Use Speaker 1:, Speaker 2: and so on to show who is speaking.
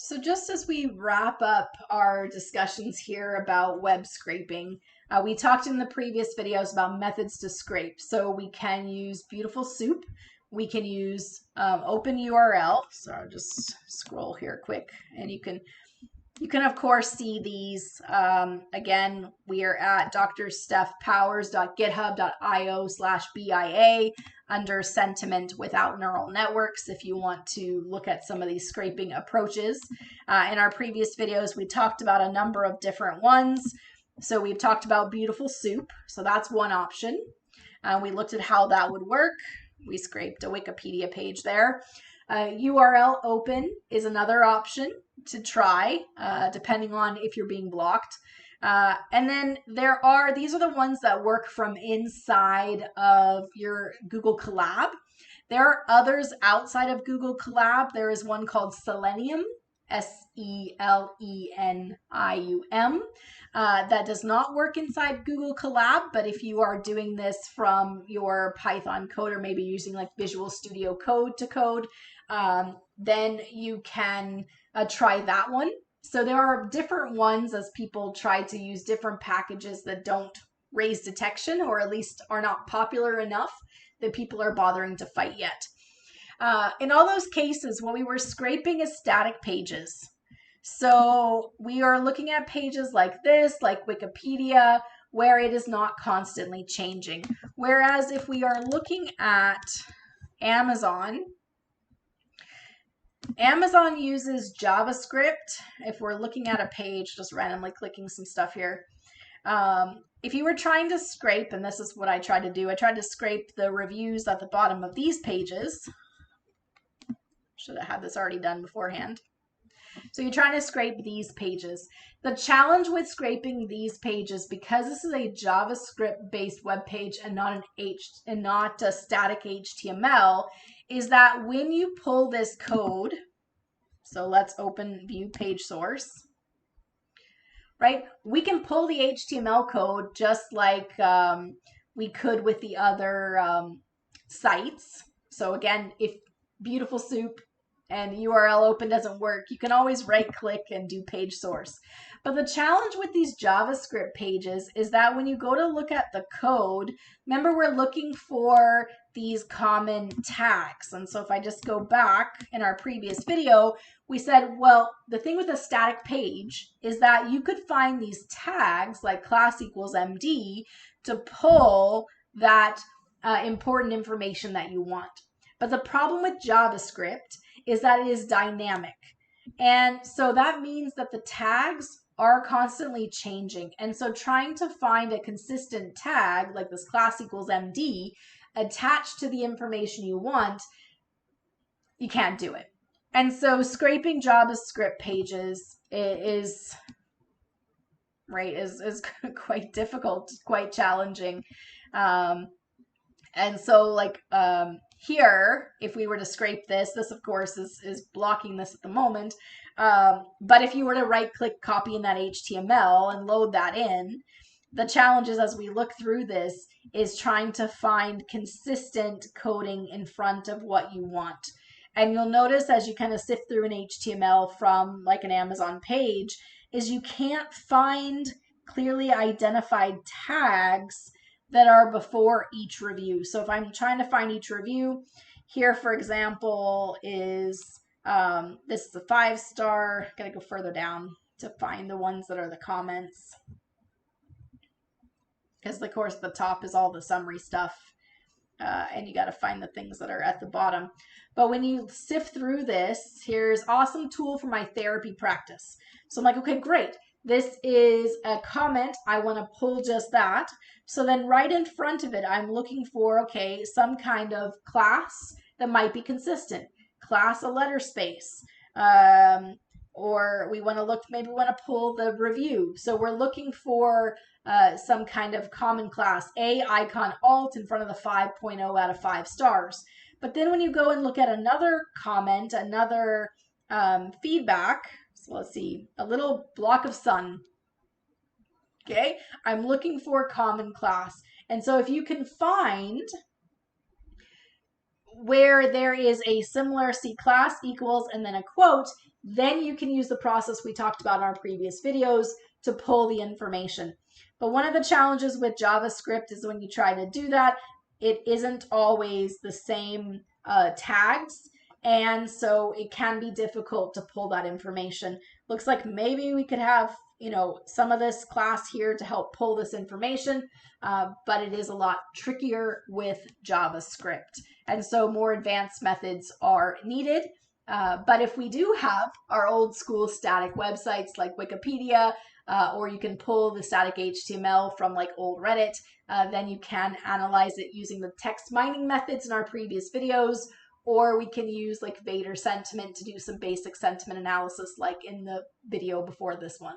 Speaker 1: So just as we wrap up our discussions here about web scraping, we talked in the previous videos about methods to scrape. So we can use Beautiful Soup. We can use open URL. So I'll just scroll here quick, and you can of course see these. Again, we are at drsteph.powers.github.io/BIA under sentiment without neural networks if you want to look at some of these scraping approaches. In our previous videos, we talked about a number of different ones. So we've talked about Beautiful Soup. So that's one option. We looked at how that would work. We scraped a Wikipedia page there. URL open is another option to try, depending on if you're being blocked. And then these are the ones that work from inside of your Google Colab. There are others outside of Google Colab. There is one called Selenium, Selenium, that does not work inside Google Colab, but if you are doing this from your Python code or maybe using like Visual Studio Code to code, then you can try that one. So there are different ones as people try to use different packages that don't raise detection, or at least are not popular enough that people are bothering to fight yet. In all those cases, what we were scraping is static pages. So we are looking at pages like this, like Wikipedia, where it is not constantly changing. Whereas if we are looking at Amazon uses JavaScript. If we're looking at a page, just randomly clicking some stuff here. If you were trying to scrape, and this is what I tried to do, I tried to scrape the reviews at the bottom of these pages. Should have had this already done beforehand. So you're trying to scrape these pages. The challenge with scraping these pages, because this is a JavaScript-based web page and not a static HTML, is that when you pull this code, so let's open view page source, right? We can pull the HTML code just like we could with the other sites. So again, if Beautiful Soup and URL open doesn't work, you can always right click and do page source. But the challenge with these JavaScript pages is that when you go to look at the code, remember we're looking for these common tags. And so if I just go back in our previous video, we said, well, the thing with a static page is that you could find these tags like class equals MD to pull that important information that you want. But the problem with JavaScript is that it is dynamic. And so that means that the tags are constantly changing. And so trying to find a consistent tag like this class equals MD attached to the information you want, you can't do it. And so scraping JavaScript pages is quite difficult, quite challenging. And so like here, if we were to scrape this of course is blocking this at the moment. But if you were to right click copy in that HTML and load that in, the challenges as we look through this is trying to find consistent coding in front of what you want. And you'll notice as you kind of sift through an HTML from like an Amazon page is you can't find clearly identified tags that are before each review. So if I'm trying to find each review, here for example is, this is a 5-star, gotta go further down to find the ones that are the comments. Because of course the top is all the summary stuff, and you gotta find the things that are at the bottom. But when you sift through this, here's awesome tool for my therapy practice. So I'm like, okay, great. This is a comment. I want to pull just that. So then right in front of it, I'm looking for, okay, some kind of class that might be consistent. Class a letter space. Or we want to look, maybe we want to pull the review. So we're looking for some kind of common class. A, icon, alt in front of the 5.0 out of 5 stars. But then when you go and look at another comment, another feedback, so let's see, a little block of sun. Okay, I'm looking for common class. And so if you can find where there is a similar C class equals and then a quote, then you can use the process we talked about in our previous videos to pull the information. But one of the challenges with JavaScript is when you try to do that, it isn't always the same tags. And so it can be difficult to pull that information. Looks like maybe we could have, some of this class here to help pull this information, but it is a lot trickier with JavaScript. And so more advanced methods are needed. But if we do have our old school static websites like Wikipedia, or you can pull the static HTML from like old Reddit, then you can analyze it using the text mining methods in our previous videos, or we can use like Vader sentiment to do some basic sentiment analysis like in the video before this one.